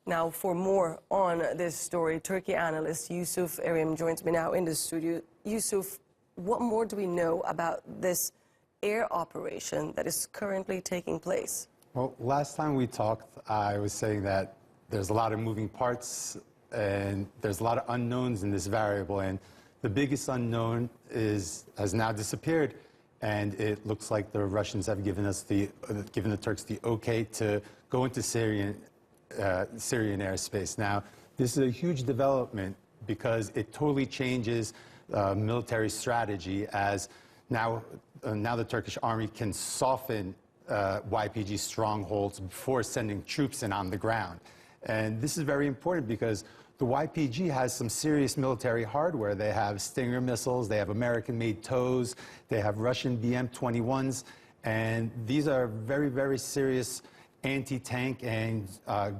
Now, for more on this story, Turkey analyst Yusuf Erim joins me now in the studio. Yusuf, what more do we know about this air operation that is currently taking place? Well, last time we talked, I was saying that there's a lot of moving parts and there's a lot of unknowns in this variable. And the biggest unknown has now disappeared. And it looks like the Russians have given the Turks the okay to go into Syrian airspace. Now, this is a huge development because it totally changes military strategy, as now the Turkish army can soften YPG strongholds before sending troops in on the ground. And this is very important because the YPG has some serious military hardware. They have Stinger missiles, they have American-made TOWs, they have Russian BM-21s, and these are very, very serious anti-tank and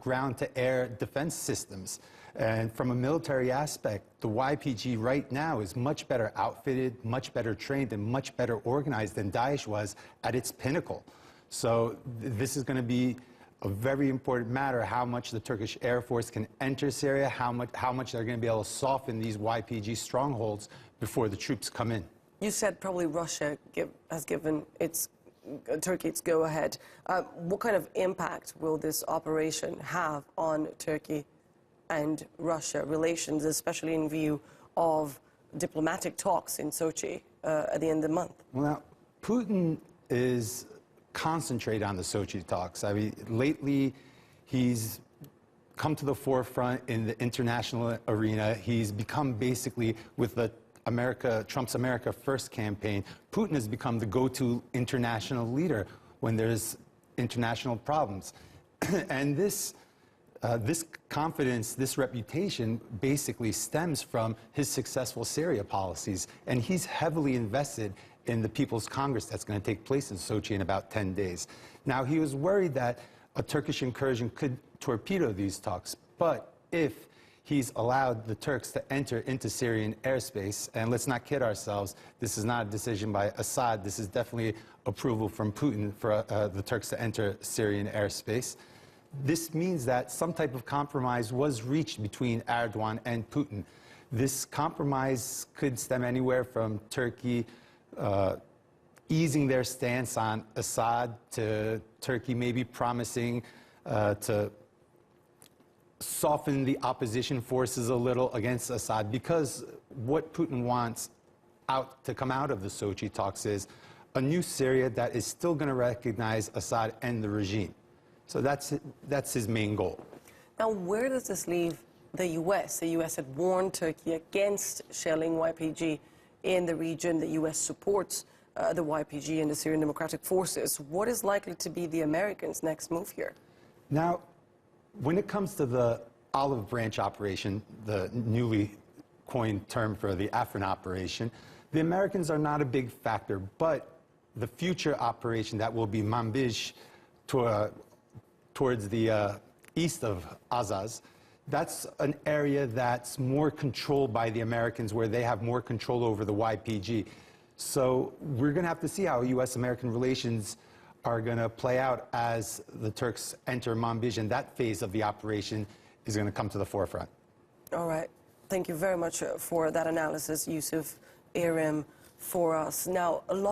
ground-to-air defense systems. And from a military aspect, the YPG right now is much better outfitted, much better trained, and much better organized than Daesh was at its pinnacle. So this is going to be a very important matter, how much the Turkish Air Force can enter Syria, how much they're going to be able to soften these YPG strongholds before the troops come in. You said probably Russia has given Turkey its go-ahead. What kind of impact will this operation have on Turkey and Russia relations, especially in view of diplomatic talks in Sochi at the end of the month? Well, now, Putin is concentrated on the Sochi talks. I mean, lately, he's come to the forefront in the international arena. He's become basically, with the Trump's America First campaign, Putin has become the go-to international leader when there's international problems. And this confidence, this reputation basically stems from his successful Syria policies. And he's heavily invested in the People's Congress that's going to take place in Sochi in about 10 days. Now, he was worried that a Turkish incursion could torpedo these talks, but if he's allowed the Turks to enter into Syrian airspace, and let's not kid ourselves, this is not a decision by Assad, this is definitely approval from Putin for the Turks to enter Syrian airspace. This means that some type of compromise was reached between Erdogan and Putin. This compromise could stem anywhere from Turkey easing their stance on Assad to Turkey maybe promising to soften the opposition forces a little against Assad, because what Putin wants to come out of the Sochi talks is a new Syria that is still going to recognize Assad and the regime. So that's his main goal. Now, where does this leave the U.S.? The U.S. had warned Turkey against shelling YPG in the region. The U.S. supports the YPG and the Syrian Democratic Forces. What is likely to be the Americans' next move here? Now, when it comes to the olive branch operation, the newly coined term for the Afrin operation, the Americans are not a big factor, but the future operation that will be Manbij towards the east of Azaz, that's an area that's more controlled by the Americans, where they have more control over the YPG. So we're going to have to see how U.S.-American relations are going to play out as the Turks enter Manbij, and that phase of the operation is going to come to the forefront. All right. Thank you very much for that analysis, Yusuf Erim, for us. Now, a lot